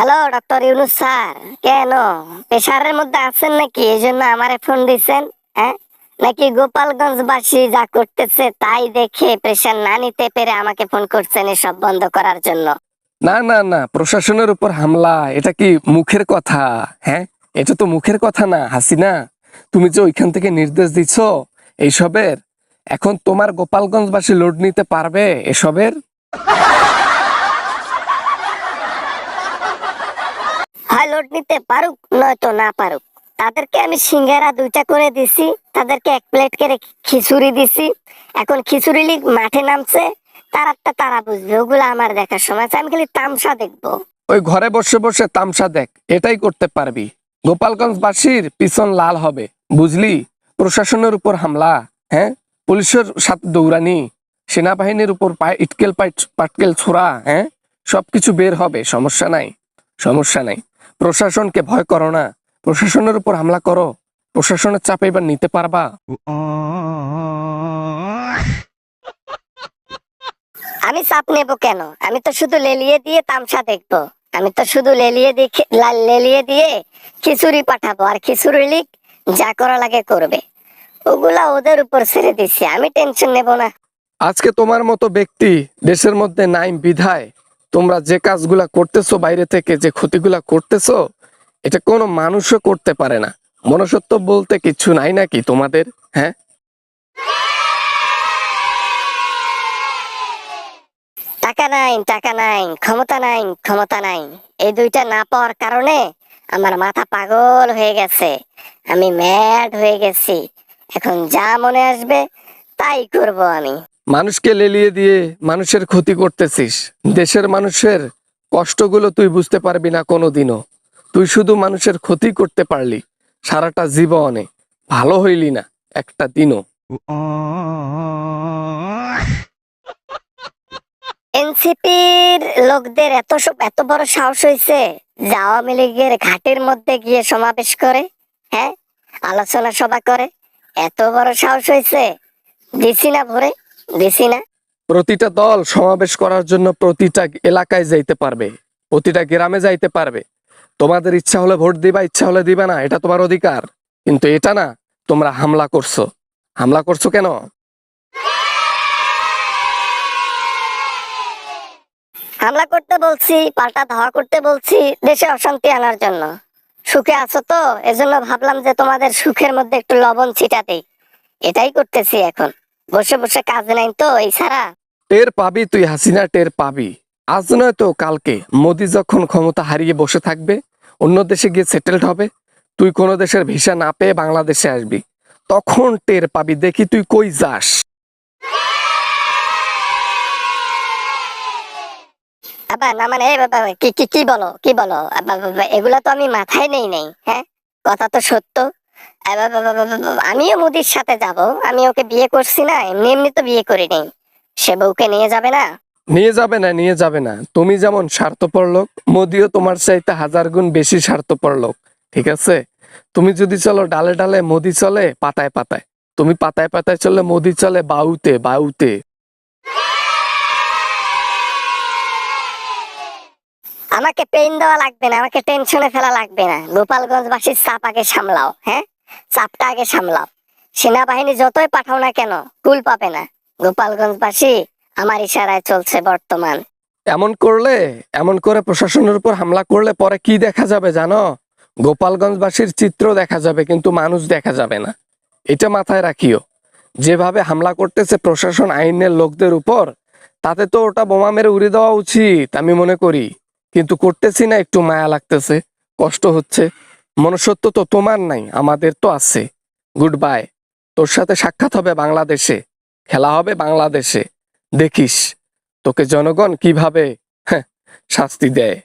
Hello doctor Yunus sir, কেন প্রেশারের মধ্যে আছেন নাকি? এই জন্য আমারে ফোন দিছেন? হ্যাঁ, নাকি গোপালগঞ্জবাসী যা করতেছে তাই দেখে প্রেশার না নিতে পেরে আমাকে ফোন করছেন এসব বন্ধ করার জন্য? না না না, প্রশাসনের উপর হামলা এটা কি মুখের কথা? হ্যাঁ, এটা তো মুখের কথা না হাসিনা। তুমি যে ওইখান থেকে নির্দেশ দিচ্ছ এইসবের, এখন তোমার গোপালগঞ্জবাসী লোড নিতে পারবে এসবের? হয় লোড নিতে পারুক নয়তো না পারুক, তাদেরকে আমি সিঙ্গারা 2টা করে দিছি, তাদেরকে 1 প্লেট করে খিচুড়ি দিছি। এখন খিচুড়ি লিগ মাঠে নামছে, তারাটা তারা বুঝবে, ওগুলো আমার দেখার সময় আছে, আমি খালি তামসা দেখবো। ওই ঘরে বসে বসে তামসা দেখ, এটাই করতে পারবি। গোপালগঞ্জবাসীর পিছন লাল হবে, বুঝলি? প্রশাসনের উপর হামলা, হ্যাঁ, পুলিশের সাথে দৌড়ানি, সেনাবাহিনীর উপর ইটকেল পাটকেল ছোড়া, হ্যাঁ, সবকিছু বের হবে, সমস্যা নাই, সমস্যা নাই। প্রশাসনকে ভয় করো না, প্রশাসনের উপর হামলা করো, প্রশাসনের চাপে এবার নিতে পারবা। আমি চাপ নেব কেন? আমি তো শুধু লেলিয়ে দিয়ে তামসা দেখবো। আমি তো শুধু লেলিয়ে দিয়ে খিচুড়ি পাঠাবো, আর খিচুড়ি লিগ যা করা লাগে করবে, ওগুলা ওদের উপর ছেড়ে দিচ্ছি, আমি টেনশন নেব না। আজকে তোমার মতো ব্যক্তি দেশের মধ্যে নাই বিধায় তোমরা যে কাজগুলা করতেছো, বাইরে থেকে যে ক্ষতিগুলা করতেছো, এটা কোনো মানুষও করতে পারে না। মনুষ্যত্ব বলতে কিছু নাই নাকি তোমাদের? হ্যাঁ, টাকা নাই, টাকা নাই, ক্ষমতা নাই, ক্ষমতা নাই, এই 2টা না পাওয়ার কারণে আমার মাথা পাগল হয়ে গেছে, আমি ম্যাড হয়ে গেছি। এখন যা মনে আসবে তাই করব আমি। মানুষকে লেলিয়ে দিয়ে মানুষের ক্ষতি করতেছিস। দেশের মানুষের কষ্টগুলো তুই বুঝতে পারবি না কোনোদিনও। তুই শুধু মানুষের ক্ষতি করতে পারলি সারাটা জীবনে, ভালো হইলি না একটা দিনও। এনসিপির লোকদের এত বড় সাহস হয়েছে যে আওয়ামী লীগের ঘাটের মধ্যে গিয়ে সমাবেশ করে, হ্যাঁ, আলোচনা সভা করে, এত বড় সাহস হয়েছে? দিছি না ভরে, দিছি না। প্রতিটা দল সমাবেশ করার জন্য প্রতিটা এলাকায় যাইতে পারবে, প্রতিটা গ্রামে যাইতে পারবে। তোমাদের ইচ্ছা হলে ভোট দিবা, ইচ্ছা হলে দিবা না, এটা তোমার অধিকার। কিন্তু এটা না, তোমরা হামলা করছো। হামলা করছো কেন? হামলা করতে বলছি, পাল্টা ধাওয়া করতে বলছি দেশে অশান্তি আনার জন্য। সুখে আছো তো, এজন্য ভাবলাম যে তোমাদের সুখের মধ্যে একটু লবণ ছিটাতেই, এটাই করতেছি। এখন বসে বসে কাজ নাই তো, এই ছাড়া। টের পাবি তুই হাসিনা, টের পাবি। আজ নয় তো কালকে মোদি যখন ক্ষমতা হারিয়ে বসে থাকবে, অন্য দেশে গিয়ে সেটেলড হবে, তুই কোনো দেশের ভিসা না পেয়ে বাংলাদেশে আসবি, তখন টের পাবি। দেখি তুই কই যাস। আবার না মানে বাবা, কি কি কি বলো, কি বলো? এগুলা তো আমি মাথায় নেই নাই। হ্যাঁ, কথা তো সত্য। আমিও মোদির সাথে যাব, আমি ওকে বিয়ে করছি না, এমনি এমনি তো বিয়ে করি নাই। সে বউকে নিয়ে যাবে না? নিয়ে যাবে না, নিয়ে যাবে না। তুমি যেমন স্বার্থপর লোক, মোদিও তোমার চাইতে 1000 গুণ বেশি স্বার্থপর লোক, ঠিক আছে? তুমি যদি চলো ডালে ডালে, মোদি চলে পাতায় পাতায়। তুমি পাতায় পাতায় চললে মোদি চলে বাউতে বাউতে। আমাকে পেইন দেওয়া লাগবে না, আমাকে টেনশনে ফেলা লাগবে না। গোপালগঞ্জবাসীর চাপ আগে সামলাও, হ্যাঁ, চাপটা আগে সামলাও। সেনাবাহিনী যতই পাঠাও না কেন, কুল পাবে না। গোপালগঞ্জবাসী আমার ইশারায় চলছে বর্তমান। এমন করলে, এমন করে প্রশাসনের উপর হামলা করলে পরে কি দেখা যাবে জানো? গোপালগঞ্জবাসীর চিত্র দেখা যাবে, কিন্তু মানুষ দেখা যাবে না। এটা মাথায় রাখিও। যেভাবে হামলা করতেছে প্রশাসন আইনের লোকদের উপর, তাতে তো ওটা বোমা মেরে উড়িয়ে দেওয়া উচিত আমি মনে করি। কিন্তু করতেছি না, একটু মায়া লাগতেছে, কষ্ট হচ্ছে। মনুষ্যত্ব তো তোমার নাই, আমাদের তো আছে। Good bye. তোর সাথে সাক্ষাৎ হবে বাংলাদেশে, খেলা হবে বাংলাদেশে, দেখিস তোকে জনগণ কিভাবে শাস্তি দেয়।